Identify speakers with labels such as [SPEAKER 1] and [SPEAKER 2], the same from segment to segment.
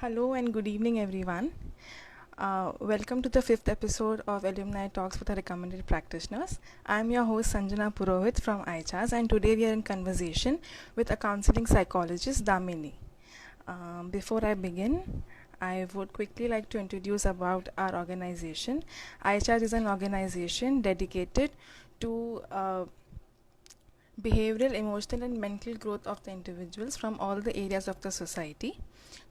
[SPEAKER 1] Hello and good evening, everyone. Welcome to the fifth episode of Alumni Talks with the Recommended Practitioners. I'm your host Sanjana Purohit from iChas, and today we are in conversation with a counseling psychologist, Damini. Before I begin, I would quickly like to introduce about our organization. iChas is an organization dedicated to behavioral, emotional, and mental growth of the individuals from all the areas of the society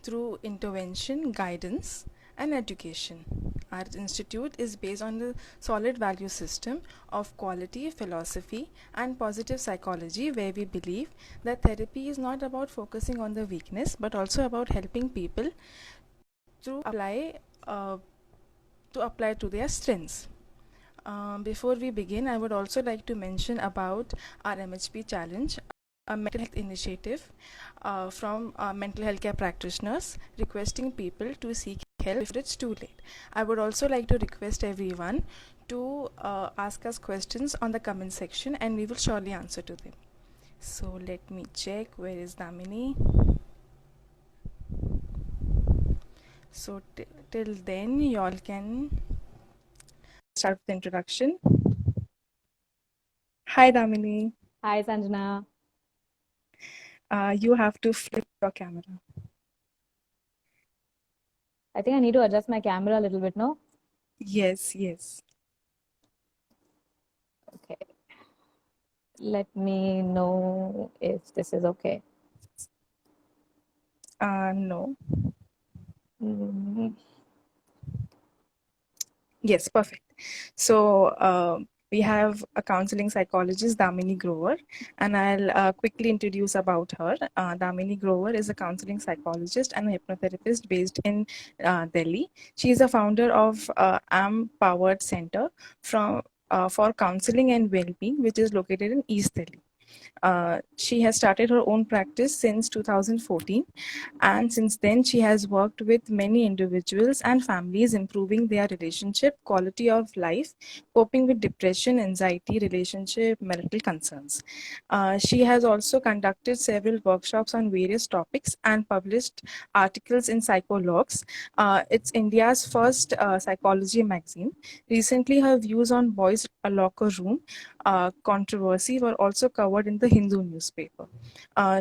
[SPEAKER 1] through intervention, guidance, and education. Our institute is based on the solid value system of quality, philosophy, and positive psychology, where we believe that therapy is not about focusing on the weakness but also about helping people to uh, apply to their strengths. Before we begin, I would also like to mention about our MHP challenge, a mental health initiative from mental health care practitioners requesting people to seek help if it's too late. I would also like to request everyone to ask us questions on the comment section and we will surely answer to them. So let me check where is Damini. So till then, y'all can start with the introduction. Hi Damini.
[SPEAKER 2] Hi, Sanjana.
[SPEAKER 1] You have to flip your camera.
[SPEAKER 2] I think I need to adjust my camera a little bit, no?
[SPEAKER 1] Yes, yes.
[SPEAKER 2] Okay. Let me know if this is okay.
[SPEAKER 1] No.
[SPEAKER 2] Mm,
[SPEAKER 1] Yes, perfect. So we have a counseling psychologist, Damini Grover, and I'll quickly introduce about her. Damini Grover is a counseling psychologist and a hypnotherapist based in Delhi. She is a founder of Am Powered Center for Counseling and Wellbeing, which is located in East Delhi. She has started her own practice since 2014, and since then she has worked with many individuals and families, improving their relationship, quality of life, coping with depression, anxiety, relationship, marital concerns. She has also conducted several workshops on various topics and published articles in Psychologues. It's India's first psychology magazine. Recently, her views on boys' locker room controversy were also covered in the Hindu newspaper.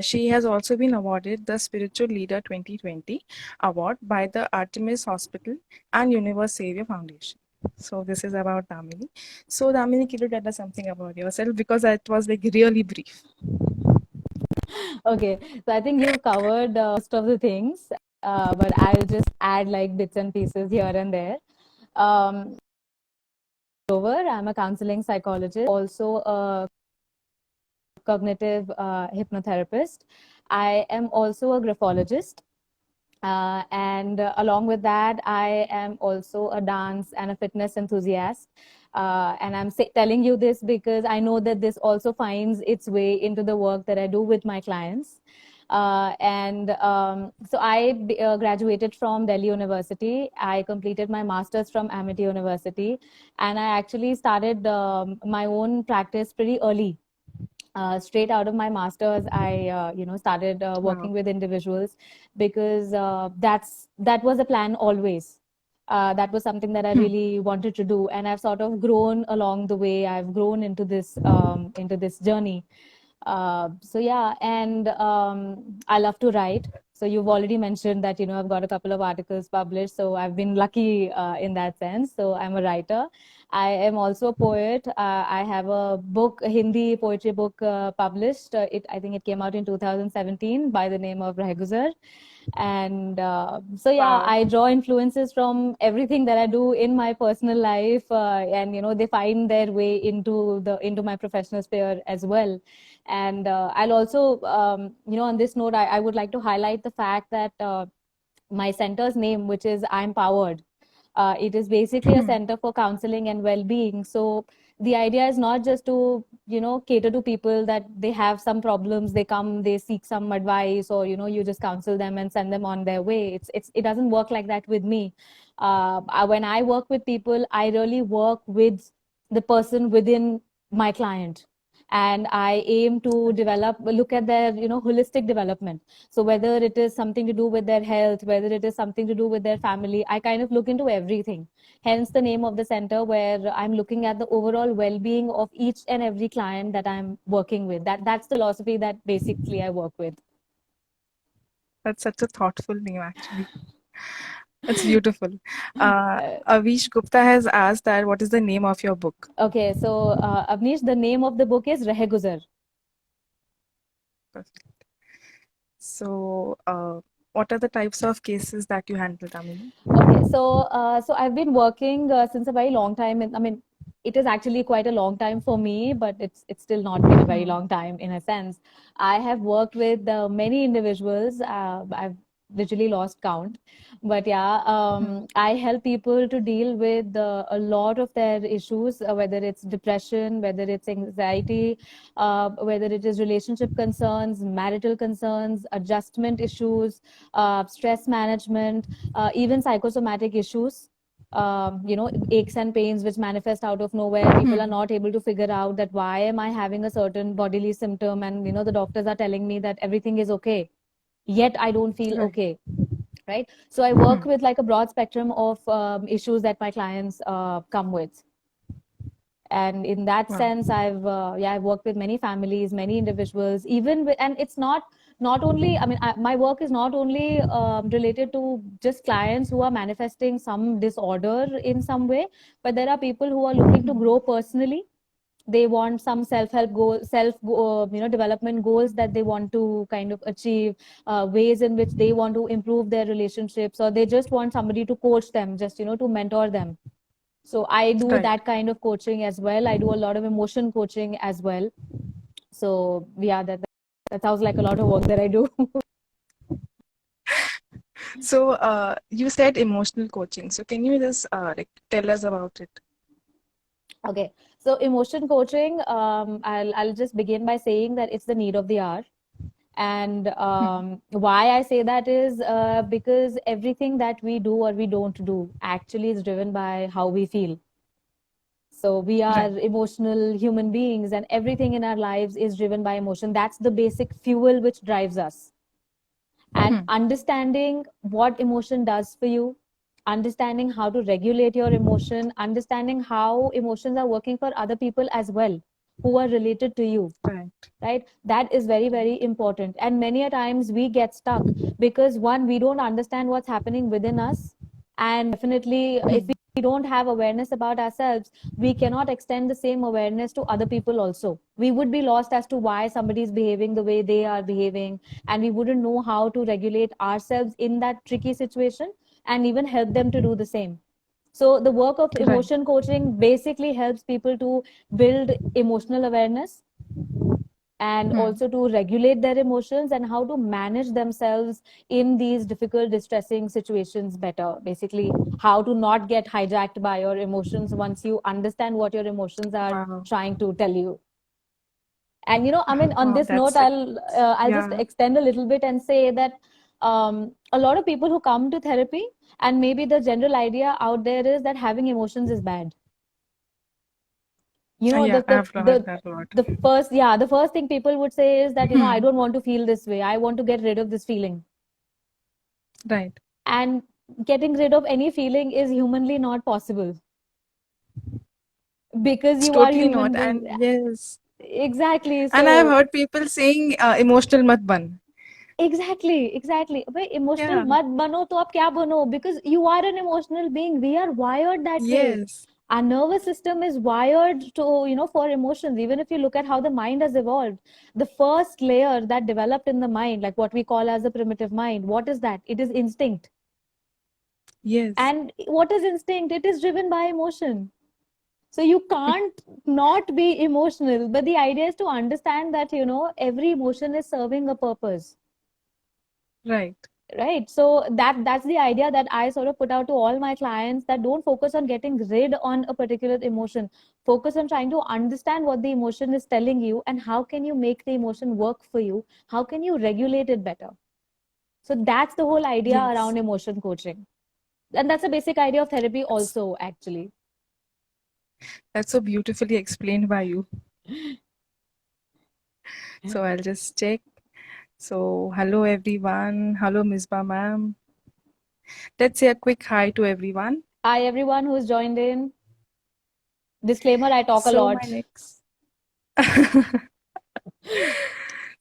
[SPEAKER 1] She has also been awarded the Spiritual Leader 2020 award by the Artemis Hospital and Universe Savior Foundation. So this is about Damini. So Damini, can you tell us something about yourself because it was like really brief.
[SPEAKER 2] Okay, so I think you've covered most of the things, but I'll just add like bits and pieces here and there. Um, Over, I'm a counseling psychologist, also a cognitive hypnotherapist. I am also a graphologist. And along with that, I am also a dance and a fitness enthusiast. And I'm telling you this because I know that this also finds its way into the work that I do with my clients. So I graduated from Delhi University. I completed my master's from Amity University. And I actually started my own practice pretty early. Straight out of my masters, I started
[SPEAKER 1] Wow.
[SPEAKER 2] working with individuals because that was a plan always. That was something that I
[SPEAKER 1] Hmm.
[SPEAKER 2] really wanted to do, and I've sort of grown along the way. I've grown into this journey. So yeah, and I love to write. So you've already mentioned that I've got a couple of articles published. So I've been lucky in that sense. So I'm a writer. I am also a poet. I have a book, a Hindi poetry book published. I think it came out in 2017 by the name of Rahguzar. And so yeah,
[SPEAKER 1] Wow.
[SPEAKER 2] I draw influences from everything that I do in my personal life, and they find their way into my professional sphere as well. And I'll also, on this note, I would like to highlight the fact that my center's name, which is I'm Powered, it is basically a center for counseling and well-being. So the idea is not just to, cater to people that they have some problems, they come, they seek some advice, or, you just counsel them and send them on their way. It doesn't work like that with me. When I work with people, I really work with the person within my client. and I aim to look at their, holistic development. So whether it is something to do with their health, whether it is something to do with their family, I kind of look into everything. Hence the name of the center, where I'm looking at the overall well-being of each and every client that I'm working with. That's the philosophy that basically I work with.
[SPEAKER 1] That's such a thoughtful name, actually. It's beautiful.
[SPEAKER 2] Uh,
[SPEAKER 1] Avish Gupta has asked that what is the name of your book?
[SPEAKER 2] Okay, so Avnish, the name of the book is Reh Guzar.
[SPEAKER 1] Perfect. So, what are the types of cases that you handle, Damini?
[SPEAKER 2] Okay, so I've been working since a very long time. I mean, it is actually quite a long time for me, but it's still not been a very long time in a sense. I have worked with many individuals. I've literally lost count, but yeah, I help people to deal with a lot of their issues, whether it's depression, whether it's anxiety, whether it is relationship concerns, marital concerns, adjustment issues, stress management, even psychosomatic issues. Aches and pains which manifest out of nowhere. People are not able to figure out that why am I having a certain bodily symptom, and the doctors are telling me that everything is okay, yet I don't feel
[SPEAKER 1] Right.
[SPEAKER 2] okay. Right. So I work with like a broad spectrum of issues that my clients come with. And in that
[SPEAKER 1] Wow.
[SPEAKER 2] sense, I've worked with many families, many individuals, and it's not only, I mean, my work is not only related to just clients who are manifesting some disorder in some way, but there are people who are looking to grow personally. They want some self-help goal, development goals that they want to kind of achieve, ways in which they want to improve their relationships, or they just want somebody to coach them, just to mentor them. So I do
[SPEAKER 1] Right.
[SPEAKER 2] that kind of coaching as well. I do a lot of emotion coaching as well. So yeah, that sounds like a lot of work that I do.
[SPEAKER 1] So, you said emotional coaching. So, can you just like tell us about it?
[SPEAKER 2] Okay, so emotion coaching, I'll just begin by saying that it's the need of the hour. And why I say that is because everything that we do or we don't do actually is driven by how we feel. So we are
[SPEAKER 1] Right.
[SPEAKER 2] emotional human beings, and everything in our lives is driven by emotion. That's the basic fuel which drives us. And understanding what emotion does for you, understanding how to regulate your emotion, understanding how emotions are working for other people as well who are related to you,
[SPEAKER 1] Right.
[SPEAKER 2] right? That is very, very important. And many a times we get stuck because, one, we don't understand what's happening within us. And definitely, if we don't have awareness about ourselves, we cannot extend the same awareness to other people also. We would be lost as to why somebody is behaving the way they are behaving, and we wouldn't know how to regulate ourselves in that tricky situation and even help them to do the same. So the work of
[SPEAKER 1] Right.
[SPEAKER 2] emotion coaching basically helps people to build emotional awareness, and also to regulate their emotions and how to manage themselves in these difficult, distressing situations better. Basically, how to not get hijacked by your emotions once you understand what your emotions are
[SPEAKER 1] Wow.
[SPEAKER 2] trying to tell you. And I mean, on
[SPEAKER 1] Wow.
[SPEAKER 2] this note, I'll just
[SPEAKER 1] Yeah.
[SPEAKER 2] extend a little bit and say that a lot of people who come to therapy, and maybe the general idea out there is that having emotions is bad.
[SPEAKER 1] Yeah.
[SPEAKER 2] The
[SPEAKER 1] I've heard
[SPEAKER 2] the
[SPEAKER 1] that a lot.
[SPEAKER 2] the first thing people would say is that, I don't want to feel this way. I want to get rid of this feeling.
[SPEAKER 1] Right.
[SPEAKER 2] And getting rid of any feeling is humanly not possible, because
[SPEAKER 1] It's
[SPEAKER 2] you are
[SPEAKER 1] totally
[SPEAKER 2] human
[SPEAKER 1] not.
[SPEAKER 2] being.
[SPEAKER 1] And yes.
[SPEAKER 2] Exactly.
[SPEAKER 1] And I've
[SPEAKER 2] So
[SPEAKER 1] heard people saying emotional mat ban.
[SPEAKER 2] exactly. भाई emotional
[SPEAKER 1] Yeah.
[SPEAKER 2] मत बनो तो आप क्या बनो? Because you are an emotional being. We are wired that way.
[SPEAKER 1] Yes.
[SPEAKER 2] Our nervous system is wired to, for emotions. Even if you look at how the mind has evolved, the first layer that developed in the mind, like what we call as the primitive mind, what is that? It is instinct.
[SPEAKER 1] Yes.
[SPEAKER 2] And what is instinct? It is driven by emotion. So you can't not be emotional. But the idea is to understand that, every emotion is serving a purpose.
[SPEAKER 1] Right.
[SPEAKER 2] Right. So that's the idea that I sort of put out to all my clients, that don't focus on getting rid on a particular emotion. Focus on trying to understand what the emotion is telling you, and how can you make the emotion work for you? How can you regulate it better? So that's the whole idea
[SPEAKER 1] Yes.
[SPEAKER 2] around emotion coaching. And that's a basic idea of therapy
[SPEAKER 1] That's
[SPEAKER 2] also, actually.
[SPEAKER 1] that's so beautifully explained by you. So I'll just check. So hello everyone. Hello Misbah ma'am. Let's say a quick hi to everyone.
[SPEAKER 2] Hi, everyone who's joined in. Disclaimer, I talk a
[SPEAKER 1] So my
[SPEAKER 2] lot.
[SPEAKER 1] next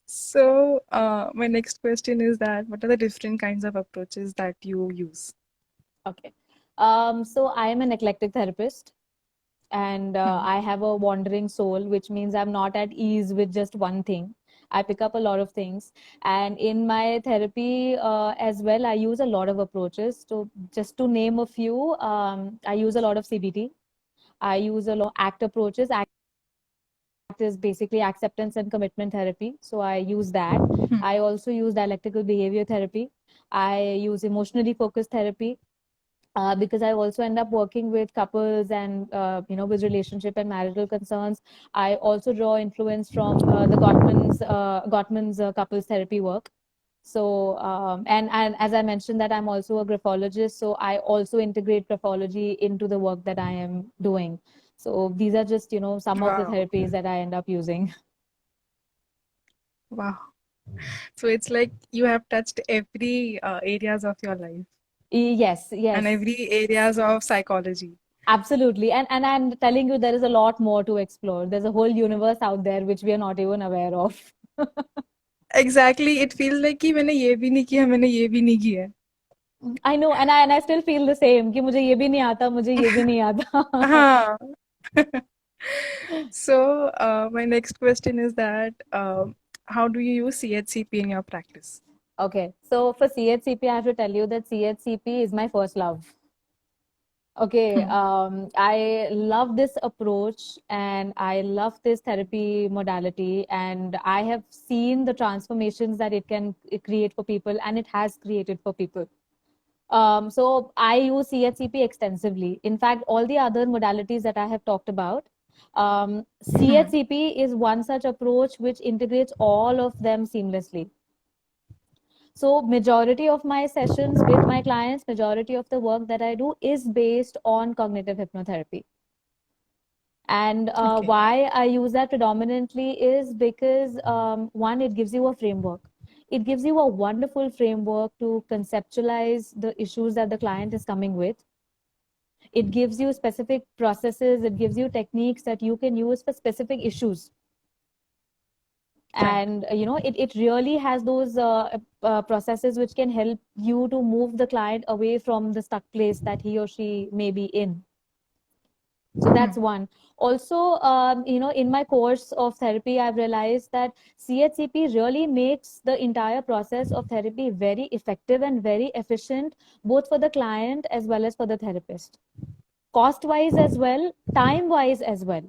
[SPEAKER 1] So my next question is that what are the different kinds of approaches that you use?
[SPEAKER 2] Okay. So I am an eclectic therapist, and
[SPEAKER 1] Hmm.
[SPEAKER 2] I have a wandering soul, which means I'm not at ease with just one thing. I pick up a lot of things, and in my therapy as well, I use a lot of approaches. So just to name a few, I use a lot of CBT. I use a lot of ACT approaches. ACT is basically acceptance and commitment therapy. So I use that.
[SPEAKER 1] Hmm.
[SPEAKER 2] I also use dialectical behavior therapy. I use emotionally focused therapy. Because I also end up working with couples and with relationship and marital concerns. I also draw influence from the Gottman's couples therapy work. So and as I mentioned that I'm also a graphologist, so I also integrate graphology into the work that I am doing. So these are just some of the
[SPEAKER 1] Wow.
[SPEAKER 2] therapies that I end up using.
[SPEAKER 1] Wow. So it's like you have touched every areas of your life
[SPEAKER 2] Yes,
[SPEAKER 1] and
[SPEAKER 2] yes.
[SPEAKER 1] every areas of psychology.
[SPEAKER 2] Absolutely. And I'm telling you, there is a lot more to explore. There's a whole universe out there which we are not even aware of.
[SPEAKER 1] Exactly. It feels like कि मैंने ये भी नहीं किया, मैंने ये भी नहीं किया.
[SPEAKER 2] I know, and I still feel the same कि मुझे ये भी नहीं आता, मुझे ये भी नहीं आता.
[SPEAKER 1] हाँ. So my next question is that how do you use CHCP in your practice?
[SPEAKER 2] Okay, so for CHCP, I have to tell you that CHCP is my first love. Okay,
[SPEAKER 1] Hmm.
[SPEAKER 2] I love this approach and I love this therapy modality, and I have seen the transformations that it can create for people, and it has created for people. So I use CHCP extensively. In fact, all the other modalities that I have talked about,
[SPEAKER 1] Hmm.
[SPEAKER 2] CHCP is one such approach which integrates all of them seamlessly. So majority of my sessions with my clients, majority of the work that I do is based on cognitive hypnotherapy. And
[SPEAKER 1] Okay.
[SPEAKER 2] why I use that predominantly is because one, it gives you a framework. It gives you a wonderful framework to conceptualize the issues that the client is coming with. It gives you specific processes, it gives you techniques that you can use for specific issues.
[SPEAKER 1] Right.
[SPEAKER 2] And it really has those processes which can help you to move the client away from the stuck place that he or she may be in. So
[SPEAKER 1] Hmm.
[SPEAKER 2] that's one. Also, in my course of therapy, I've realized that CHCP really makes the entire process of therapy very effective and very efficient, both for the client as well as for the therapist. Cost wise as well, time wise as well.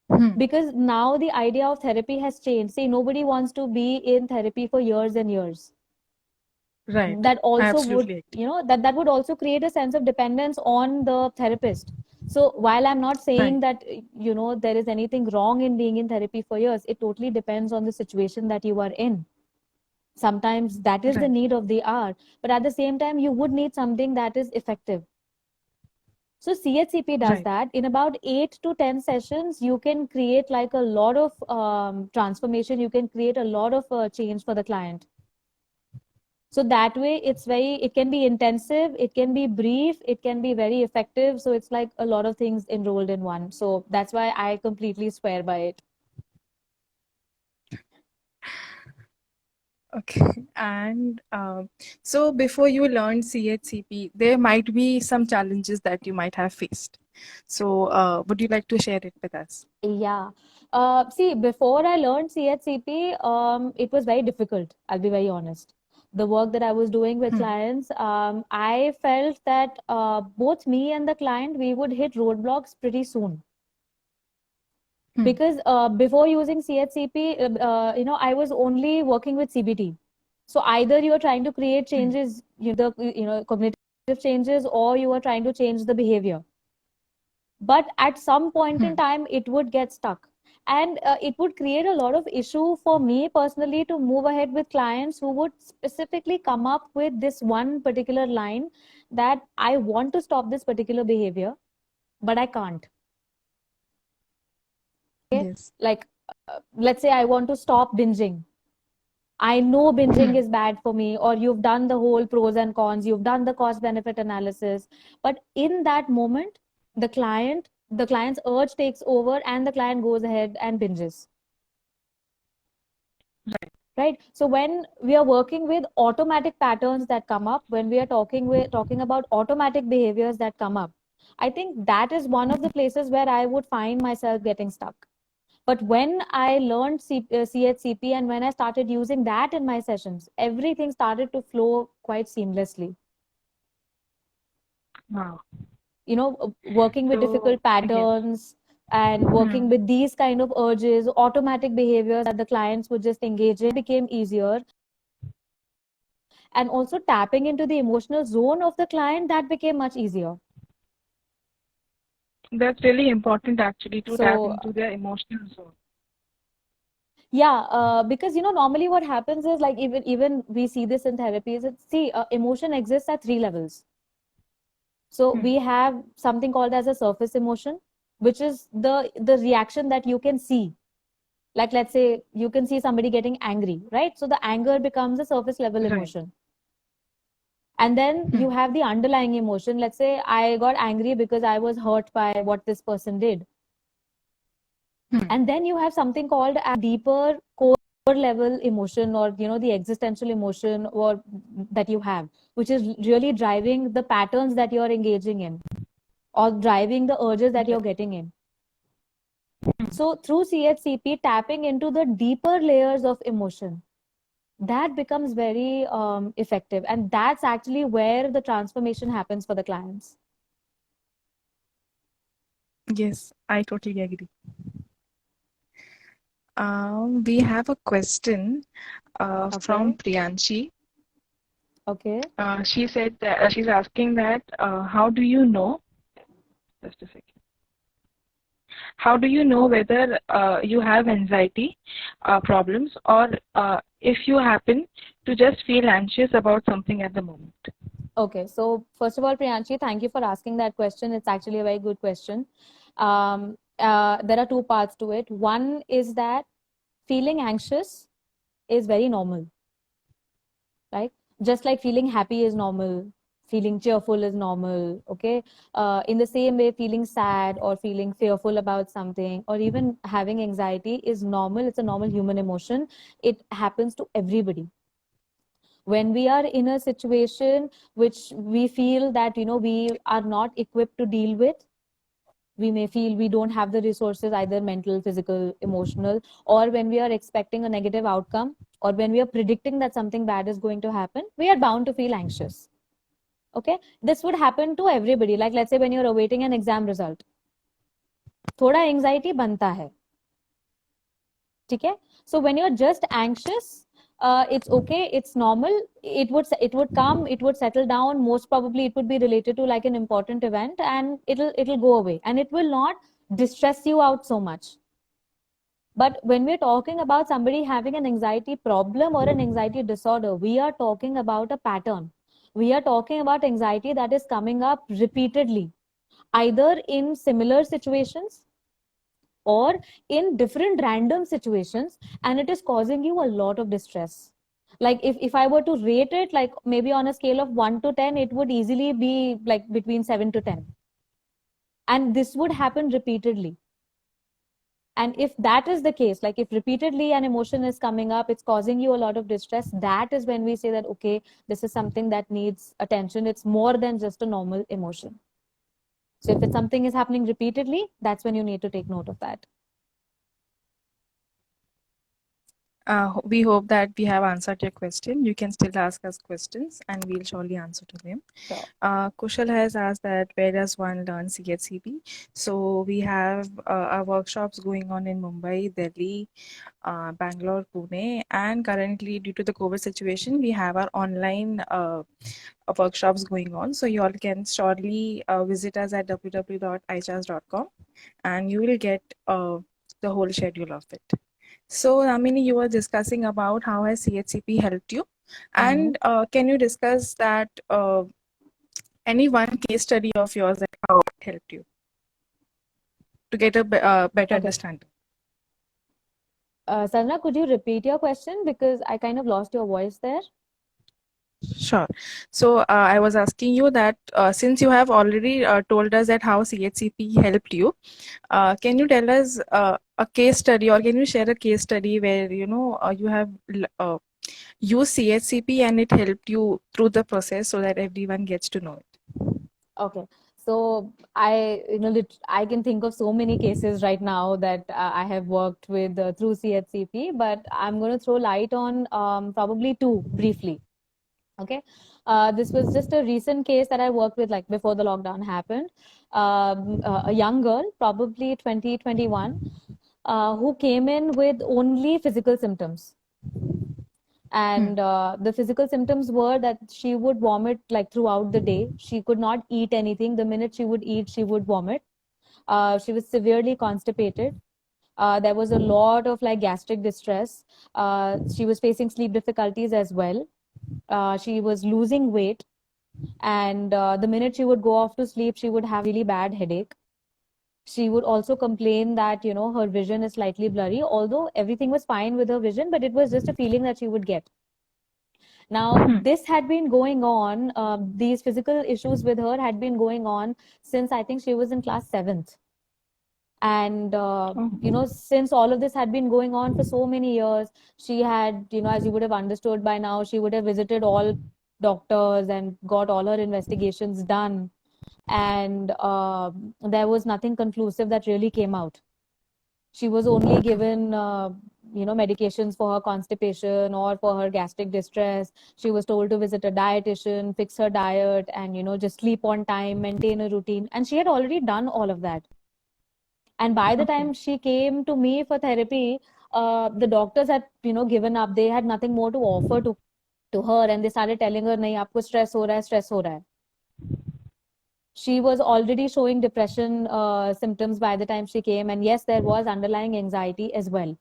[SPEAKER 1] Hmm.
[SPEAKER 2] Because now the idea of therapy has changed. See, nobody wants to be in therapy for years and years.
[SPEAKER 1] Right.
[SPEAKER 2] That
[SPEAKER 1] I
[SPEAKER 2] also would,
[SPEAKER 1] absolutely agree.
[SPEAKER 2] that would also create a sense of dependence on the therapist. So while I'm not
[SPEAKER 1] Right.
[SPEAKER 2] saying that there is anything wrong in being in therapy for years, it totally depends on the situation that you are in. Sometimes that is the
[SPEAKER 1] Right.
[SPEAKER 2] need of the hour, but at the same time you would need something that is effective. So CHCP does
[SPEAKER 1] Right.
[SPEAKER 2] that. In about 8 to 10 sessions, you can create like a lot of transformation. You can create a lot of change for the client. So that way, it can be intensive, it can be brief, it can be very effective. So it's like a lot of things enrolled in one. So that's why I completely swear by it.
[SPEAKER 1] Okay. And so before you learned CHCP, there might be some challenges that you might have faced. So would you like to share it with us?
[SPEAKER 2] Yeah. See, before I learned CHCP, it was very difficult. I'll be very honest. The work that I was doing with
[SPEAKER 1] Hmm.
[SPEAKER 2] clients, I felt that both me and the client, we would hit roadblocks pretty soon.
[SPEAKER 1] Hmm.
[SPEAKER 2] Because before using CHCP, I was only working with CBT. So either you are trying to create
[SPEAKER 1] Hmm.
[SPEAKER 2] changes, cognitive changes, or you are trying to change the behavior. But at some point in
[SPEAKER 1] Hmm.
[SPEAKER 2] time, it would get stuck. And it would create a lot of issue for me personally to move ahead with clients who would specifically come up with this one particular line that I want to stop this particular behavior, but I can't. Okay?
[SPEAKER 1] Yes.
[SPEAKER 2] Like let's say I want to stop binging. I know binging is bad for me, or you've done the whole pros and cons, you've done the cost benefit analysis. But in that moment, the client's urge takes over and the client goes ahead and binges. Right. So when we are working with automatic patterns that come up, when we are talking about automatic behaviors that come up, I think that is one of the places where I would find myself getting stuck. But when I learned CHCP and when I started using that in my sessions, everything started to flow quite seamlessly.
[SPEAKER 1] Wow.
[SPEAKER 2] You know, working with difficult patterns and working with these kind of urges, automatic behaviors that the clients would just engage in became easier. And also tapping into the emotional zone of the client, that became much easier.
[SPEAKER 1] That's really important actually, to tap into their emotional zone.
[SPEAKER 2] Yeah, because normally what happens is, like, even we see this in therapies. Emotion exists at 3 levels. So we have something called as a surface emotion, which is the reaction that you can see. Like, let's say you can see somebody getting angry, right? So the anger becomes a surface level emotion. And then you have the underlying emotion. Let's say I got angry because I was hurt by what this person did. And then you have something called a deeper core level emotion, or the existential emotion or that you have, which is really driving the patterns that you're engaging in or driving the urges that you're getting in. So through CHCP, tapping into the deeper layers of emotion, that becomes very effective. And that's actually where the transformation happens for the clients.
[SPEAKER 1] Yes, I totally agree. We have a question from Priyanshi.
[SPEAKER 2] Okay.
[SPEAKER 1] She said that she's asking that how do you know? Just a second. How do you know whether you have anxiety problems, or if you happen to just feel anxious about something at the moment?
[SPEAKER 2] Okay, so first of all, Priyanshi, thank you for asking that question. It's actually a very good question. There are 2 parts to it. One is that feeling anxious is very normal, right? Just like feeling happy is normal, feeling cheerful is normal, okay? In the same way, feeling sad or feeling fearful about something or even having anxiety is normal. It's a normal human emotion. It happens to everybody. When we are in a situation which we feel that we are not equipped to deal with, we may feel we don't have the resources, either mental, physical, emotional, or when we are expecting a negative outcome, or when we are predicting that something bad is going to happen, we are bound to feel anxious. Okay, this would happen to everybody. Like, let's say when you're awaiting an exam result, thoda anxiety banta hai. Okay, so when you're just anxious, it's okay, it's normal. It would come, it would settle down. Most probably it would be related to like an important event, and it'll go away, and it will not distress you out so much. But when we're talking about somebody having an anxiety problem or an anxiety disorder, we are talking about a pattern. We are talking about anxiety that is coming up repeatedly, either in similar situations or in different random situations, and it is causing you a lot of distress. Like, if I were to rate it, like maybe on a scale of 1 to 10, it would easily be like between 7 to 10. And this would happen repeatedly. And if that is the case, like if repeatedly an emotion is coming up, it's causing you a lot of distress, that is when we say that, okay, this is something that needs attention. It's more than just a normal emotion. So if it's something is happening repeatedly, that's when you need to take note of that.
[SPEAKER 1] We hope that we have answered your question. You can still ask us questions and we'll surely answer to them.
[SPEAKER 2] Sure.
[SPEAKER 1] Kushal has asked that where does one learn CHCP? So we have our workshops going on in Mumbai, Delhi, Bangalore, Pune, and currently due to the COVID situation, we have our online workshops going on. So you all can surely visit us at www.ichas.com and you will get the whole schedule of it. So, Damini, you were discussing about how has CHCP helped you, and can you discuss that any one case study of yours that how it helped you to get a better understanding?
[SPEAKER 2] Sarna, could you repeat your question because I kind of lost your voice there?
[SPEAKER 1] Sure. So I was asking you that since you have already told us that how CHCP helped you, can you tell us a case study, or can you share a case study where you have used CHCP and it helped you through the process so that everyone gets to know it?
[SPEAKER 2] Okay. So I can think of so many cases right now that I have worked with through CHCP, but I'm going to throw light on probably two briefly. Okay. This was just a recent case that I worked with like before the lockdown happened. A young girl, probably 2021, who came in with only physical symptoms. And the physical symptoms were that she would vomit like throughout the day. She could not eat anything. The minute she would eat, she would vomit. She was severely constipated. There was a lot of like gastric distress. She was facing sleep difficulties as well. She was losing weight. And the minute she would go off to sleep, she would have really bad headache. She would also complain that, her vision is slightly blurry, although everything was fine with her vision, but it was just a feeling that she would get. Now, this had been going on, these physical issues with her had been going on since I think she was in class 7th. And, since all of this had been going on for so many years, she had, as you would have understood by now, she would have visited all doctors and got all her investigations done. And there was nothing conclusive that really came out. She was only given medications for her constipation or for her gastric distress. She was told to visit a dietitian, fix her diet, and just sleep on time, maintain a routine, and she had already done all of that. And by the time she came to me for therapy, the doctors had given up. They had nothing more to offer to her, and they started telling her, nahi, aapko stress ho raha hai, stress ho raha hai. She was already showing depression symptoms by the time she came, and yes, there was underlying anxiety as well.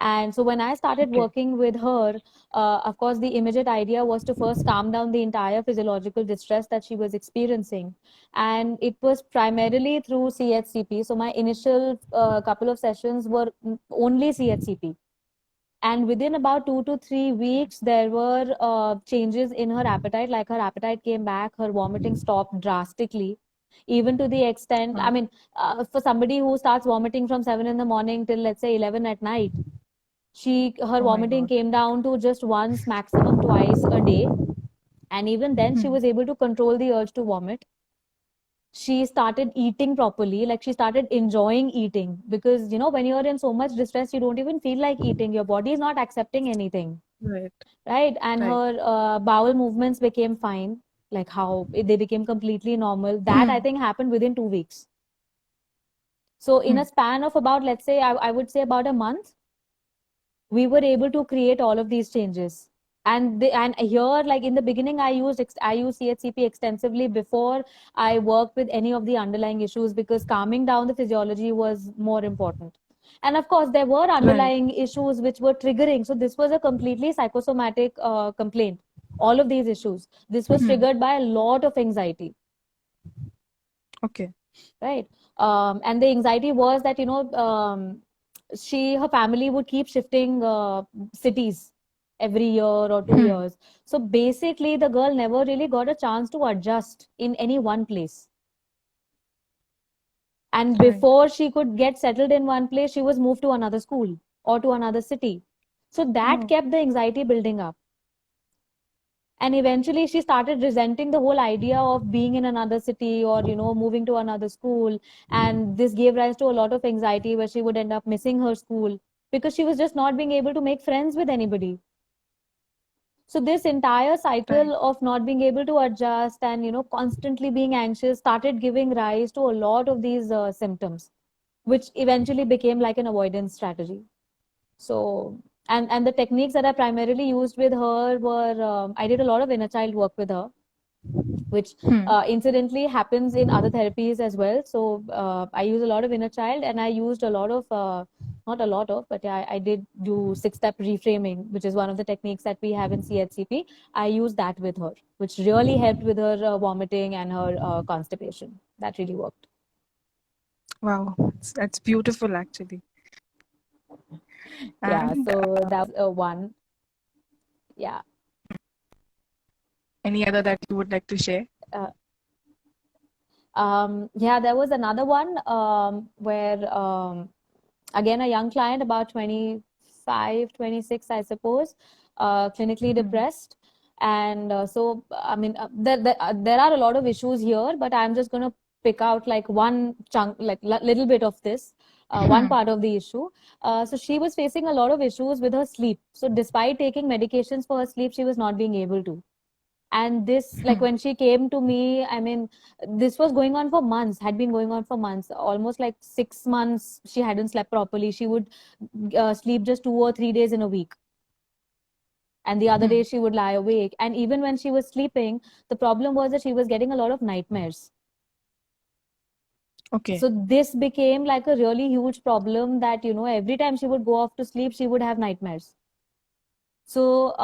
[SPEAKER 2] And so when I started working with her, of course, the immediate idea was to first calm down the entire physiological distress that she was experiencing. And it was primarily through CHCP. So my initial couple of sessions were only CHCP. And within about 2 to 3 weeks, there were changes in her appetite. Like her appetite came back, her vomiting stopped drastically, even to the extent, I mean, for somebody who starts vomiting from 7 in the morning till, let's say, 11 at night, her vomiting came down to just once, maximum twice a day. And even then, she was able to control the urge to vomit. She started eating properly, like she started enjoying eating, because when you're in so much distress, you don't even feel like eating. Your body is not accepting anything. Right. And her bowel movements became fine, like how they became completely normal. That I think happened within 2 weeks. So in a span of about, let's say, I would say about a month, we were able to create all of these changes. And here, like in the beginning, I used CHCP extensively before I worked with any of the underlying issues, because calming down the physiology was more important. And of course, there were underlying issues which were triggering. So this was a completely psychosomatic complaint. All of these issues. This was triggered by a lot of anxiety.
[SPEAKER 1] Okay.
[SPEAKER 2] Right. And the anxiety was that, her family would keep shifting cities every year or 2 years. So basically, the girl never really got a chance to adjust in any one place. And before she could get settled in one place, she was moved to another school or to another city. So that kept the anxiety building up. And eventually she started resenting the whole idea of being in another city or, moving to another school. And this gave rise to a lot of anxiety, where she would end up missing her school because she was just not being able to make friends with anybody. So this entire cycle of not being able to adjust and, constantly being anxious started giving rise to a lot of these symptoms, which eventually became like an avoidance strategy. So, and the techniques that I primarily used with her were, I did a lot of inner child work with her, which incidentally happens in other therapies as well. So I use a lot of inner child, and I used a lot of, not a lot of, but yeah, I did do 6-step reframing, which is one of the techniques that we have in CHCP. I used that with her, which really helped with her vomiting and her constipation. That really worked.
[SPEAKER 1] Wow, that's beautiful, actually.
[SPEAKER 2] Yeah,
[SPEAKER 1] And
[SPEAKER 2] so that was one. Yeah.
[SPEAKER 1] any other that you would like to share?
[SPEAKER 2] Uh, yeah, there was another one where again a young client about 25, 26, I suppose, clinically depressed. And so I mean there are a lot of issues here, but I'm just going to pick out like one chunk, like little bit of this, one part of the issue. So she was facing a lot of issues with her sleep. So despite taking medications for her sleep, she was not being able to. And this, like when she came to me, I mean, this was going on for months, had been going on for months, almost like 6 months. She hadn't slept properly. She would sleep just 2 or 3 days in a week. And the other day she would lie awake. And even when she was sleeping, the problem was that she was getting a lot of nightmares.
[SPEAKER 1] Okay.
[SPEAKER 2] So this became like a really huge problem that, every time she would go off to sleep, she would have nightmares. So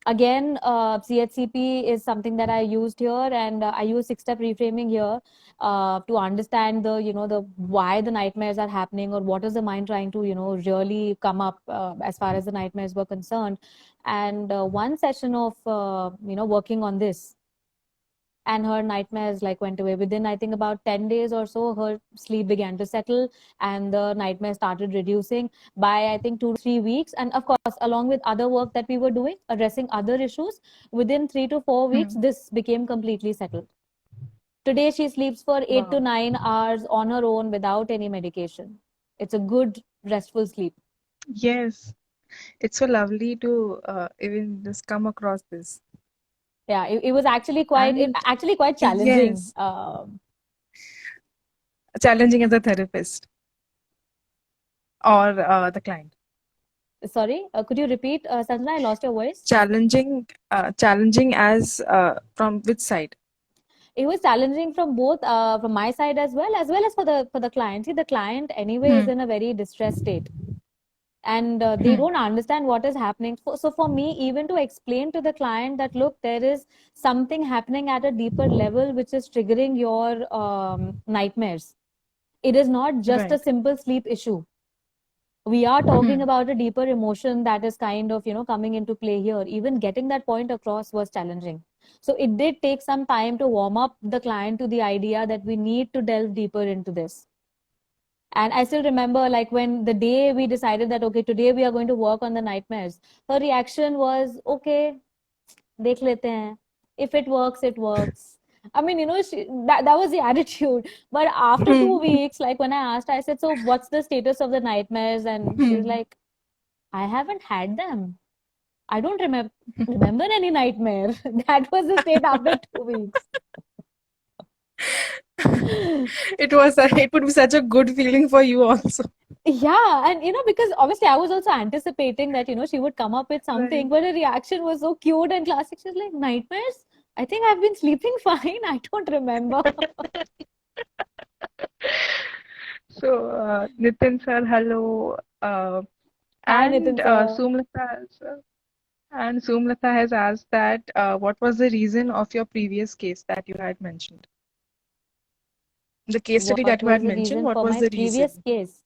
[SPEAKER 2] again, CHCP is something that I used here, and I use 6-step reframing here to understand the why the nightmares are happening, or what is the mind trying to really come up as far as the nightmares were concerned. And one session of working on this, and her nightmares like went away within, I think, about 10 days or so. Her sleep began to settle and the nightmares started reducing by, I think, 2 to 3 weeks. And of course, along with other work that we were doing, addressing other issues, within 3 to 4 weeks this became completely settled. Today she sleeps for 8 to 9 hours on her own without any medication. It's a good restful sleep.
[SPEAKER 1] Yes, it's so lovely to even just come across this.
[SPEAKER 2] Yeah, it was actually quite
[SPEAKER 1] And
[SPEAKER 2] challenging.
[SPEAKER 1] yes, challenging as a therapist or the client.
[SPEAKER 2] Sorry, could you repeat, Sanjana? I lost your voice.
[SPEAKER 1] Challenging as from which side?
[SPEAKER 2] It was challenging from both, from my side as well as for the client. See, the client anyway is in a very distressed state, and they don't understand what is happening. So for me, even to explain to the client that, look, there is something happening at a deeper level which is triggering your nightmares. It is not just a
[SPEAKER 1] Right.
[SPEAKER 2] simple sleep issue. We are talking about a deeper emotion that is kind of coming into play here. Even getting that point across was challenging. So it did take some time to warm up the client to the idea that we need to delve deeper into this. And I still remember, like, when the day we decided that, okay, today we are going to work on the nightmares, her reaction was, okay, dekh lete hain. If it works, it works. I mean, that was the attitude. But after 2 weeks, like when I asked, I said, so what's the status of the nightmares? And she was like, I haven't had them. I don't remember any nightmare. That was the state after 2 weeks.
[SPEAKER 1] It would be such a good feeling for you also.
[SPEAKER 2] Yeah, and because obviously I was also anticipating that she would come up with something,
[SPEAKER 1] Right.
[SPEAKER 2] but her reaction was so cute and classic. She's like, nightmares? I think I've been sleeping fine. I don't remember.
[SPEAKER 1] So, Nitin sir, hello.
[SPEAKER 2] Hi,
[SPEAKER 1] And
[SPEAKER 2] Nitin sir.
[SPEAKER 1] Sumlata has asked that what was the reason of your previous case that you had mentioned? The case study
[SPEAKER 2] What
[SPEAKER 1] that you
[SPEAKER 2] was
[SPEAKER 1] had
[SPEAKER 2] the
[SPEAKER 1] mentioned,
[SPEAKER 2] reason
[SPEAKER 1] what
[SPEAKER 2] for
[SPEAKER 1] was
[SPEAKER 2] my
[SPEAKER 1] the
[SPEAKER 2] previous
[SPEAKER 1] reason?
[SPEAKER 2] case?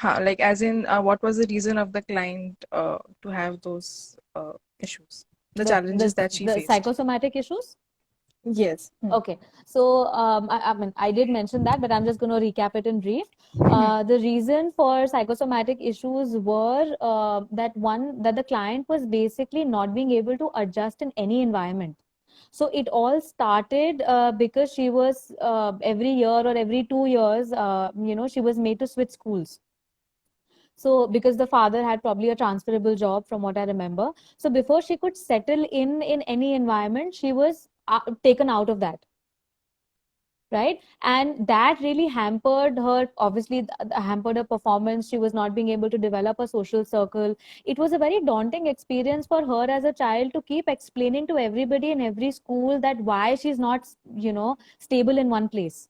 [SPEAKER 1] Like as in, what was the reason of the client to have those issues, the
[SPEAKER 2] The
[SPEAKER 1] challenges
[SPEAKER 2] the
[SPEAKER 1] that she
[SPEAKER 2] the
[SPEAKER 1] faced?
[SPEAKER 2] psychosomatic issues?
[SPEAKER 1] Yes.
[SPEAKER 2] Okay, so I mean, I did mention that, but I'm just going to recap it in brief. The reason for psychosomatic issues were that the client was basically not being able to adjust in any environment. So it all started because she was every year or every 2 years, she was made to switch schools. So because the father had probably a transferable job, from what I remember. So before she could settle in any environment, she was taken out of that, right? And that really hampered her, obviously hampered her performance. She was not being able to develop a social circle. It was a very daunting experience for her as a child to keep explaining to everybody in every school that why she's not stable in one place.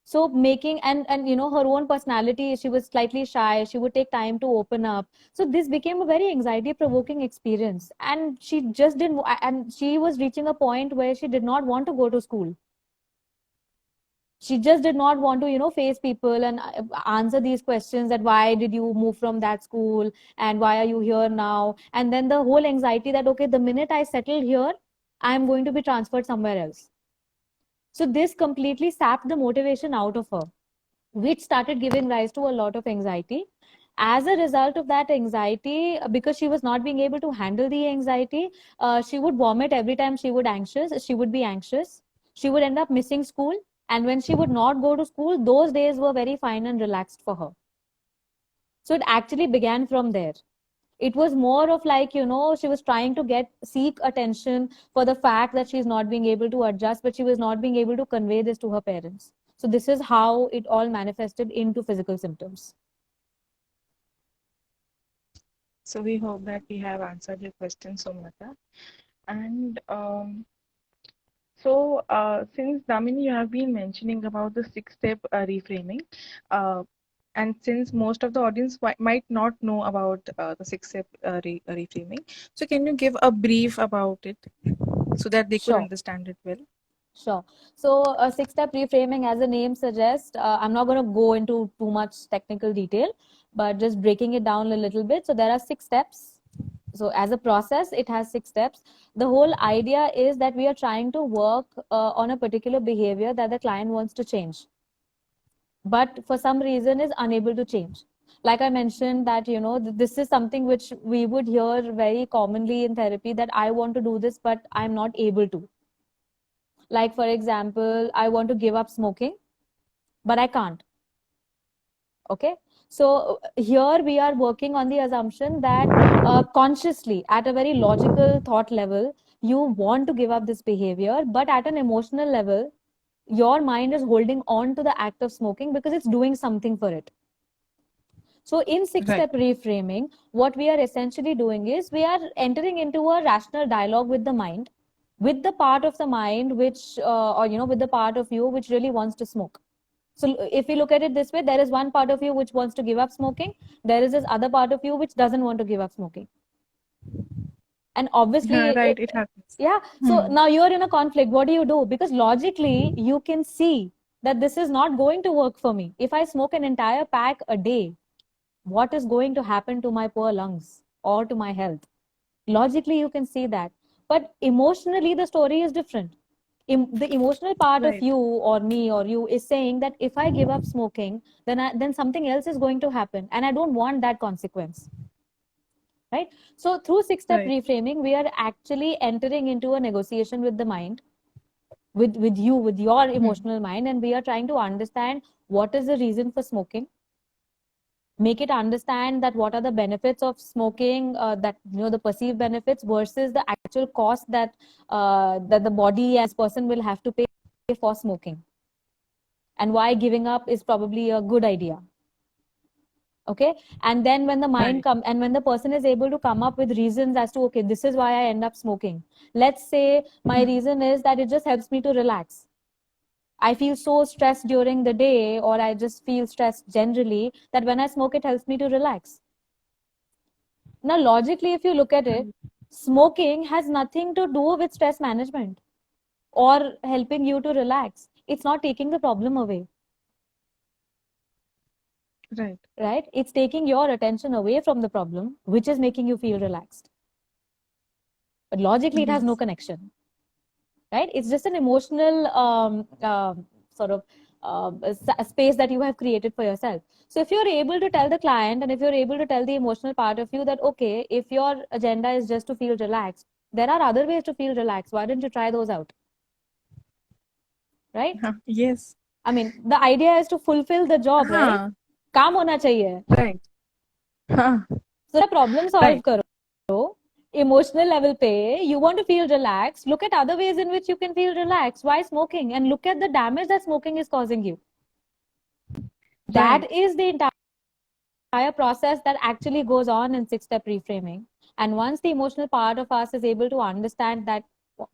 [SPEAKER 2] So making, and her own personality, she was slightly shy, she would take time to open up. So this became a very anxiety provoking experience, and she just didn't, and she was reaching a point where she did not want to go to school. She just did not want to, face people and answer these questions, that why did you move from that school and why are you here now? And then the whole anxiety that, okay, the minute I settle here, I'm going to be transferred somewhere else. So this completely sapped the motivation out of her, which started giving rise to a lot of anxiety. As a result of that anxiety, because she was not being able to handle the anxiety, she would vomit every time she would be anxious. She would end up missing school. And when she would not go to school, those days were very fine and relaxed for her. So it actually began from there. It was more of like, she was trying to seek attention for the fact that she's not being able to adjust, but she was not being able to convey this to her parents. So this is how it all manifested into physical symptoms.
[SPEAKER 1] So we hope that we have answered your question, Somata. And since Damini, you have been mentioning about the 6-step reframing, and since most of the audience might not know about the 6-step reframing, so can you give a brief about it so that they could
[SPEAKER 2] Sure.
[SPEAKER 1] understand it well?
[SPEAKER 2] Sure. So a 6-step reframing, as the name suggests, I'm not going to go into too much technical detail, but just breaking it down a little bit. So there are 6 steps. So as a process, it has 6 steps. The whole idea is that we are trying to work on a particular behavior that the client wants to change, but for some reason is unable to change. Like I mentioned that, this is something which we would hear very commonly in therapy, that I want to do this, but I'm not able to. Like, for example, I want to give up smoking, but I can't. Okay. So here we are working on the assumption that consciously, at a very logical thought level, you want to give up this behavior, but at an emotional level, your mind is holding on to the act of smoking because it's doing something for it. So in 6-step reframing, what we are essentially doing is we are entering into a rational dialogue with the mind, with the part of the mind which, with the part of you which really wants to smoke. So if we look at it this way, there is one part of you which wants to give up smoking. There is this other part of you which doesn't want to give up smoking. And obviously,
[SPEAKER 1] right, it happens.
[SPEAKER 2] Yeah. So now you're in a conflict. What do you do? Because logically, you can see that this is not going to work for me. If I smoke an entire pack a day, what is going to happen to my poor lungs or to my health? Logically, you can see that. But emotionally, the story is different. The emotional part of you or me or you is saying that if I give up smoking, then something else is going to happen, and I don't want that consequence. Right? So through 6-step reframing, we are actually entering into a negotiation with the mind, with your emotional mind, and we are trying to understand what is the reason for smoking, make it understand that what are the benefits of smoking, that the perceived benefits versus the actual cost that that the body as person will have to pay for smoking, and why giving up is probably a good idea. Okay. And then when the mind comes, and when the person is able to come up with reasons as to, okay, this is why I end up smoking. Let's say my reason is that it just helps me to relax. I feel so stressed during the day, or I just feel stressed generally, that when I smoke, it helps me to relax. Now, logically, if you look at it, smoking has nothing to do with stress management or helping you to relax. It's not taking the problem away. Right? It's taking your attention away from the problem, which is making you feel relaxed. But logically, it has no connection. Right? It's just an emotional sort of a space that you have created for yourself. So if you're able to tell the client, and if you're able to tell the emotional part of you that, okay, if your agenda is just to feel relaxed, there are other ways to feel relaxed. Why don't you try those out? Right?
[SPEAKER 1] Yes.
[SPEAKER 2] I mean, the idea is to fulfill the job, right? काम होना चाहिए.
[SPEAKER 1] Right.
[SPEAKER 2] So problem solve करो. Emotional level pe, you want to feel relaxed, look at other ways in which you can feel relaxed. Why smoking? And look at the damage that smoking is causing you. That is the entire process that actually goes on in 6-step reframing. And once the emotional part of us is able to understand that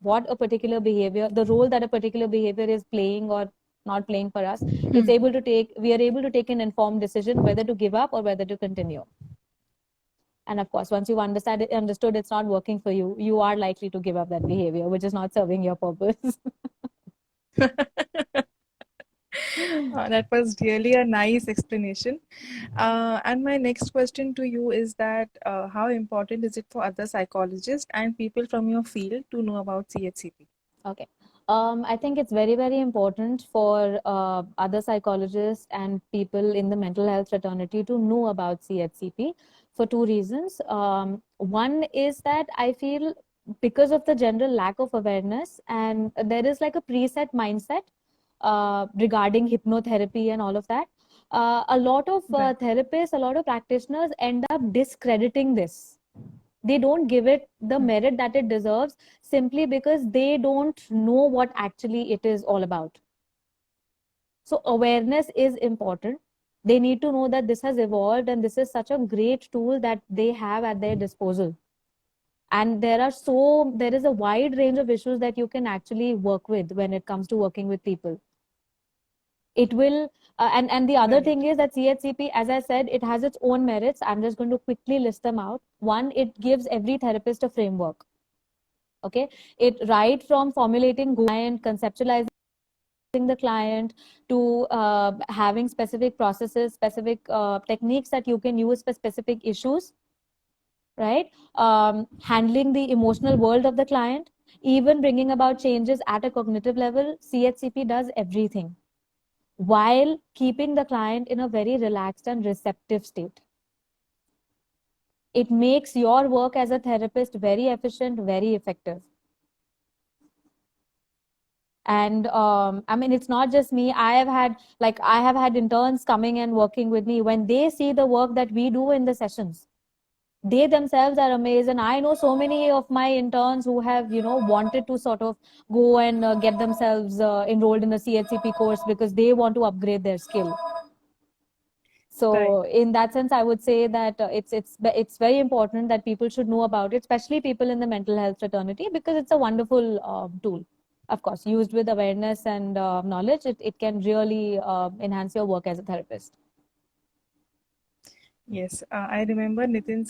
[SPEAKER 2] what a particular behavior, the role that a particular behavior is playing or not playing for us, we are able to take an informed decision whether to give up or whether to continue. And of course, once you've understood it's not working for you, you are likely to give up that behavior, which is not serving your purpose.
[SPEAKER 1] That was really a nice explanation. And my next question to you is that how important is it for other psychologists and people from your field to know about CHCP?
[SPEAKER 2] Okay. I think it's very, very important for other psychologists and people in the mental health fraternity to know about CHCP for two reasons. One is that I feel because of the general lack of awareness, and there is like a preset mindset regarding hypnotherapy and all of that. A lot of
[SPEAKER 1] Right.
[SPEAKER 2] therapists, a lot of practitioners end up discrediting this. They don't give it the
[SPEAKER 1] Hmm.
[SPEAKER 2] merit that it deserves simply because they don't know what actually it is all about. So awareness is important. They need to know that this has evolved and this is such a great tool that they have at their disposal. And there is a wide range of issues that you can actually work with when it comes to working with people. It will and the other
[SPEAKER 1] Right.
[SPEAKER 2] thing is that CHCP, as I said, it has its own merits. I'm just going to quickly list them out. One, it gives every therapist a framework. Okay, it right from formulating client, conceptualizing the client, to having specific processes, specific techniques that you can use for specific issues, right? Handling the emotional world of the client, even bringing about changes at a cognitive level. CHCP does everything while keeping the client in a very relaxed and receptive state. It makes your work as a therapist very efficient, very effective. And I mean, it's not just me. I have had interns coming and working with me. When they see the work that we do in the sessions, they themselves are amazed. And I know so many of my interns who have, wanted to sort of go and get themselves enrolled in a CHCP course because they want to upgrade their skill.
[SPEAKER 1] Right.
[SPEAKER 2] So in that sense, I would say that it's very important that people should know about it, especially people in the mental health fraternity, because it's a wonderful tool. Of course, used with awareness and knowledge, it can really enhance your work as a therapist.
[SPEAKER 1] Yes, I remember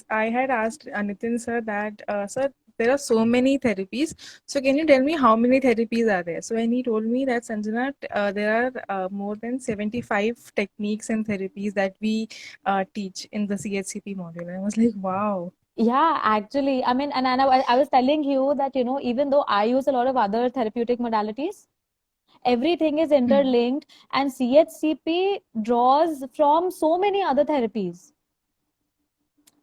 [SPEAKER 1] I had asked Nitin sir that, sir, there are so many therapies. So can you tell me how many therapies are there? So when he told me that, Sanjana, there are more than 75 techniques and therapies that we teach in the CHCP module. I was like, wow.
[SPEAKER 2] Yeah, actually, I mean, and I was telling you that, even though I use a lot of other therapeutic modalities, everything is
[SPEAKER 1] Hmm.
[SPEAKER 2] interlinked, and CHCP draws from so many other therapies.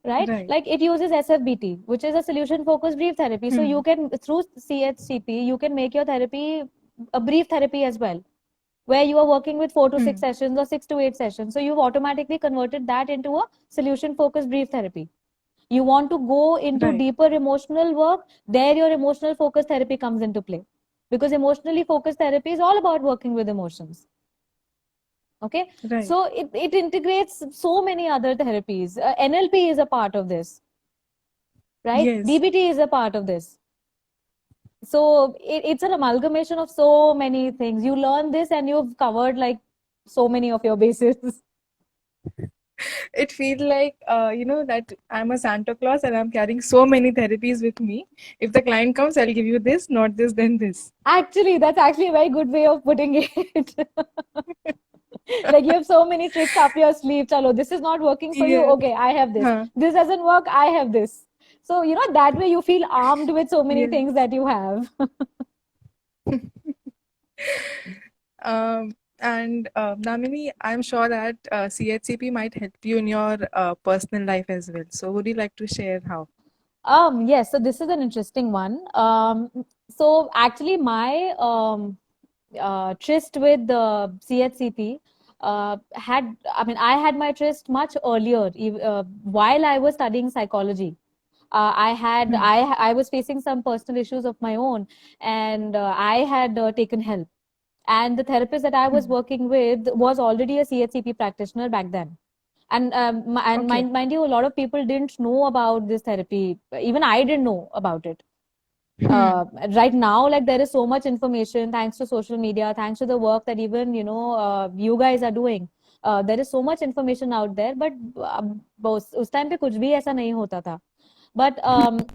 [SPEAKER 2] Right?
[SPEAKER 1] Right.
[SPEAKER 2] Like it uses SFBT, which is a solution focused brief therapy. So you
[SPEAKER 1] Hmm.
[SPEAKER 2] can, through CHCP, you can make your therapy a brief therapy as well, where you are working with 4 to 6
[SPEAKER 1] Hmm.
[SPEAKER 2] sessions or 6 to 8 sessions. So you've automatically converted that into a solution focused brief therapy. You want to go into
[SPEAKER 1] Right.
[SPEAKER 2] deeper emotional work, there your emotional focused therapy comes into play. Because emotionally focused therapy is all about working with emotions. Okay,
[SPEAKER 1] Right.
[SPEAKER 2] so it integrates so many other therapies. NLP is a part of this, right?
[SPEAKER 1] Yes.
[SPEAKER 2] DBT is a part of this. So it's an amalgamation of so many things. You learn this and you've covered like so many of your bases.
[SPEAKER 1] It feels like, that I'm a Santa Claus and I'm carrying so many therapies with me. If the client comes, I'll give you this, not this, then this.
[SPEAKER 2] Actually, that's actually a very good way of putting it. Like you have so many tricks up your sleeve. Chalo, this is not working for you.
[SPEAKER 1] Yes.
[SPEAKER 2] Okay, I have this.
[SPEAKER 1] Huh.
[SPEAKER 2] This doesn't work. I have this. So, that way you feel armed with so many
[SPEAKER 1] Yes.
[SPEAKER 2] things that you have.
[SPEAKER 1] And Damini, I'm sure that CHCP might help you in your personal life as well. So, would you like to share how?
[SPEAKER 2] Yes, so this is an interesting one. So actually my tryst with the CHCP I had my tryst much earlier, while I was studying psychology.
[SPEAKER 1] Hmm.
[SPEAKER 2] I was facing some personal issues of my own, and I had taken help. And the therapist that I was
[SPEAKER 1] Hmm.
[SPEAKER 2] working with was already a CHCP practitioner back then. And
[SPEAKER 1] Okay.
[SPEAKER 2] mind you, a lot of people didn't know about this therapy. Even I didn't know about it.
[SPEAKER 1] Hmm.
[SPEAKER 2] Right now, like there is so much information thanks to social media, thanks to the work that even you guys are doing. There is so much information out there, but उस time पे कुछ भी ऐसा नहीं होता था. But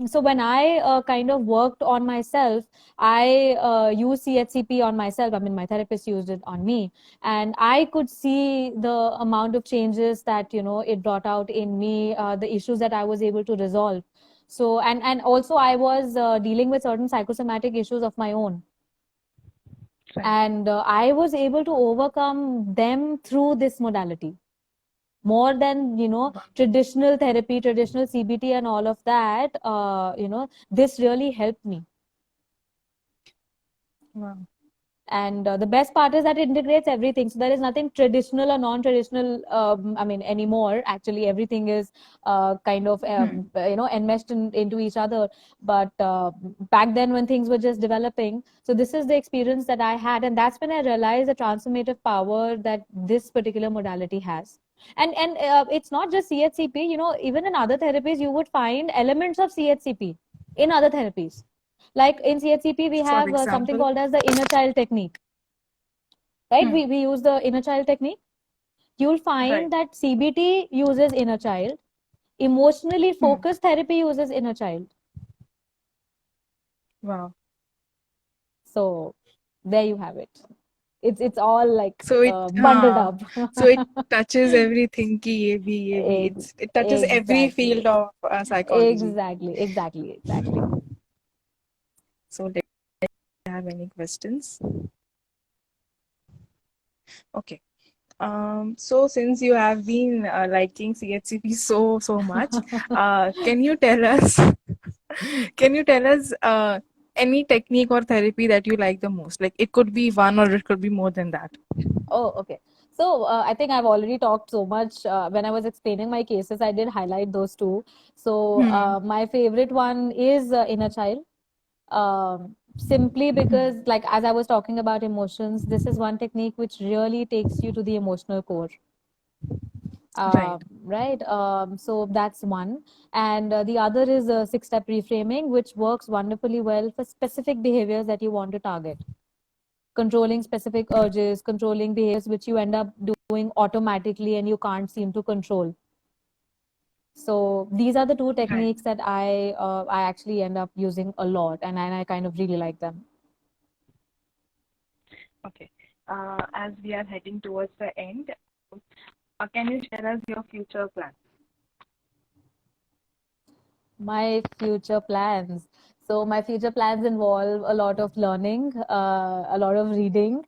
[SPEAKER 2] so when I kind of worked on myself, I used CHCP on myself. I mean, my therapist used it on me, and I could see the amount of changes that it brought out in me, the issues that I was able to resolve. So and also I was dealing with certain psychosomatic issues of my own,
[SPEAKER 1] Right.
[SPEAKER 2] and I was able to overcome them through this modality more than
[SPEAKER 1] Wow.
[SPEAKER 2] traditional therapy, traditional CBT and all of that. This really helped me.
[SPEAKER 1] Wow.
[SPEAKER 2] And the best part is that it integrates everything, so there is nothing traditional or non-traditional, I mean, anymore. Actually everything is kind of enmeshed into each other. But back then when things were just developing, so this is the experience that I had, and that's when I realized the transformative power that this particular modality has. And it's not just CHCP. Even in other therapies you would find elements of CHCP in other therapies. Like in CHCP, we
[SPEAKER 1] For
[SPEAKER 2] have something
[SPEAKER 1] example.
[SPEAKER 2] called as the inner child technique, right?
[SPEAKER 1] Hmm.
[SPEAKER 2] We use the inner child technique. You'll
[SPEAKER 1] Right.
[SPEAKER 2] find that CBT uses inner child, emotionally
[SPEAKER 1] Hmm.
[SPEAKER 2] focused therapy uses inner child.
[SPEAKER 1] Wow.
[SPEAKER 2] So there you have it. It's all like
[SPEAKER 1] So it
[SPEAKER 2] bundled up.
[SPEAKER 1] so it touches everything ki ye bhi ye bhi.
[SPEAKER 2] Ex-
[SPEAKER 1] It touches every field
[SPEAKER 2] exactly.
[SPEAKER 1] of psychology.
[SPEAKER 2] Exactly.
[SPEAKER 1] So let me have any questions. Okay. So since you have been liking CHCP so much, can you tell us any technique or therapy that you like the most? Like it could be one or it could be more than that.
[SPEAKER 2] Oh, okay. So I think I've already talked so much. When I was explaining my cases, I did highlight those two. So
[SPEAKER 1] Hmm.
[SPEAKER 2] my favorite one is inner child. Simply because, like, as I was talking about emotions, this is one technique which really takes you to the emotional core.
[SPEAKER 1] Right.
[SPEAKER 2] Right. So that's one. And the other is six-step reframing, which works wonderfully well for specific behaviors that you want to target. Controlling specific urges, controlling behaviors which you end up doing automatically and you can't seem to control. So these are the two
[SPEAKER 1] Right.
[SPEAKER 2] techniques that I actually end up using a lot, and I kind of really like them.
[SPEAKER 1] Okay. As we are heading towards the end, can you share us your future plans?
[SPEAKER 2] My future plans. So my future plans involve a lot of learning, a lot of reading,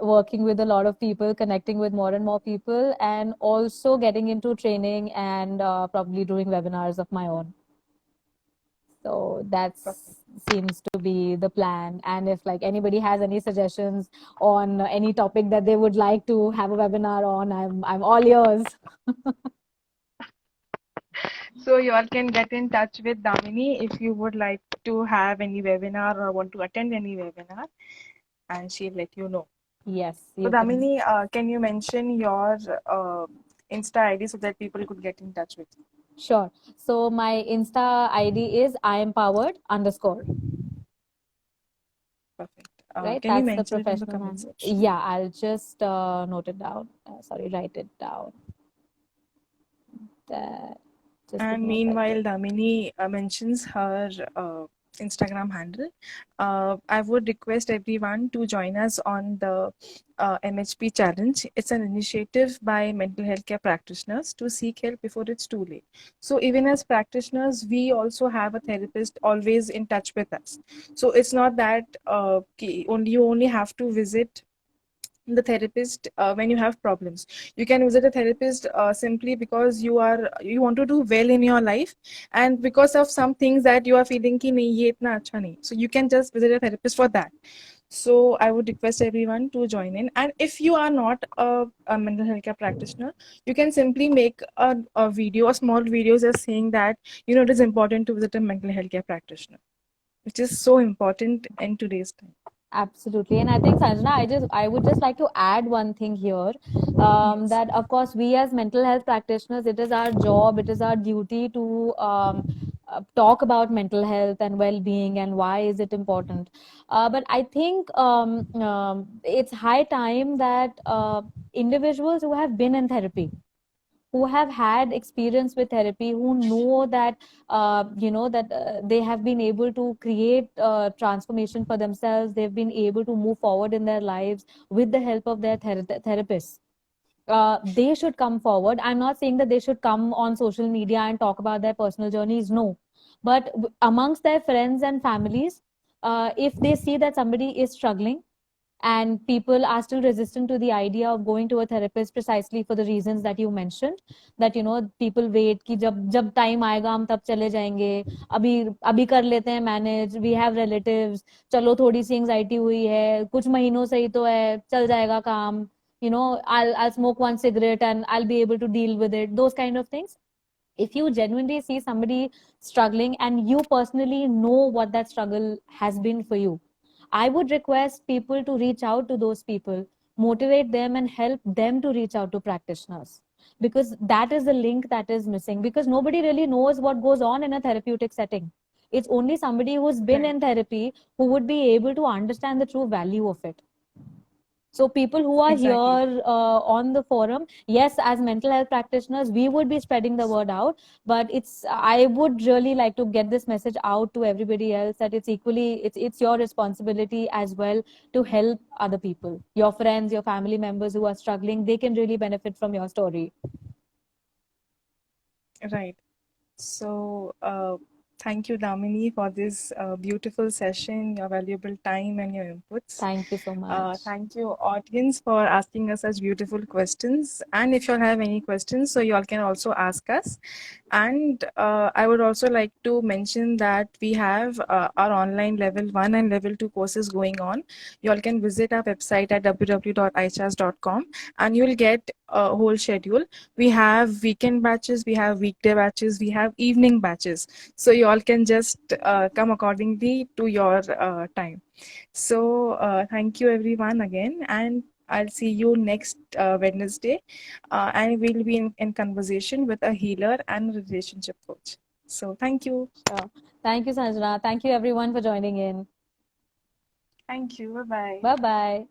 [SPEAKER 2] working with a lot of people, connecting with more and more people, and also getting into training and probably doing webinars of my own. So that
[SPEAKER 1] Perfect.
[SPEAKER 2] seems to be the plan. And if like anybody has any suggestions on any topic that they would like to have a webinar on, I'm all ears.
[SPEAKER 1] So you all can get in touch with Damini if you would like to have any webinar or want to attend any webinar, and she'll let you know.
[SPEAKER 2] Yes,
[SPEAKER 1] So
[SPEAKER 2] you can.
[SPEAKER 1] Damini, can you mention your Insta ID so that people could get in touch with you?
[SPEAKER 2] Sure. So my Insta ID is Iempowered_.
[SPEAKER 1] Perfect.
[SPEAKER 2] Right?
[SPEAKER 1] Can you
[SPEAKER 2] That's the
[SPEAKER 1] mention it in the
[SPEAKER 2] professional
[SPEAKER 1] comment
[SPEAKER 2] handle.
[SPEAKER 1] section?
[SPEAKER 2] Yeah, I'll just note it down. Sorry, write it down. That, just give
[SPEAKER 1] And
[SPEAKER 2] me a
[SPEAKER 1] meanwhile,
[SPEAKER 2] second.
[SPEAKER 1] Damini mentions her Instagram handle. I would request everyone to join us on the MHP challenge. It's an initiative by mental health care practitioners to seek help before it's too late. So even as practitioners, we also have a therapist always in touch with us. So it's not that you only have to visit the therapist when you have problems. You can visit a therapist simply because you want to do well in your life, and because of some things that you are feeling ki nahi ye itna acha nahi, so you can just visit a therapist for that. So I would request everyone to join in, and if you are not a mental health care practitioner, you can simply make a video, a small video just saying that it is important to visit a mental health care practitioner, which is so important in today's time.
[SPEAKER 2] Absolutely. And I think, Sanjana, I would just like to add one thing here.
[SPEAKER 1] Yes.
[SPEAKER 2] That of course we as mental health practitioners, it is our job, it is our duty to talk about mental health and well-being and why is it important. But I think it's high time that individuals who have been in therapy, who have had experience with therapy, who know that they have been able to create transformation for themselves, they've been able to move forward in their lives with the help of their therapists. They should come forward. I'm not saying that they should come on social media and talk about their personal journeys, no. But amongst their friends and families, if they see that somebody is struggling, and people are still resistant to the idea of going to a therapist precisely for the reasons that you mentioned, that people wait कि जब time आएगा हम तब चले जाएंगे, अभी अभी कर लेते हैं manage, we have relatives, चलो थोड़ी सी anxiety हुई है, कुछ महीनों से ही तो है, चल जाएगा काम, I'll smoke one cigarette and I'll be able to deal with it, those kind of things. If you genuinely see somebody struggling and you personally know what that struggle has been for you, I would request people to reach out to those people, motivate them, and help them to reach out to practitioners. Because that is the link that is missing. Because nobody really knows what goes on in a therapeutic setting. It's only somebody who's been in therapy who would be able to understand the true value of it. So people who are here on the forum, yes, as mental health practitioners, we would be spreading the word out, but I would really like to get this message out to everybody else that it's your responsibility as well to help other people, your friends, your family members who are struggling. They can really benefit from your story.
[SPEAKER 1] Right. So, thank you, Damini, for this beautiful session, your valuable time and your inputs.
[SPEAKER 2] Thank you so much.
[SPEAKER 1] Thank you, audience, for asking us such beautiful questions. And if you all have any questions, so you all can also ask us. And I would also like to mention that we have our online level 1 and level 2 courses going on. You all can visit our website at www.ichas.com and you'll get a whole schedule. We have weekend batches, we have weekday batches, we have evening batches. So you all can just come accordingly to your time. So thank you everyone again, and I'll see you next Wednesday, and we'll be in conversation with a healer and relationship coach. So thank you.
[SPEAKER 2] Thank you, Sanjana. Thank you everyone for joining in.
[SPEAKER 1] Thank you. Bye-bye.
[SPEAKER 2] Bye-bye.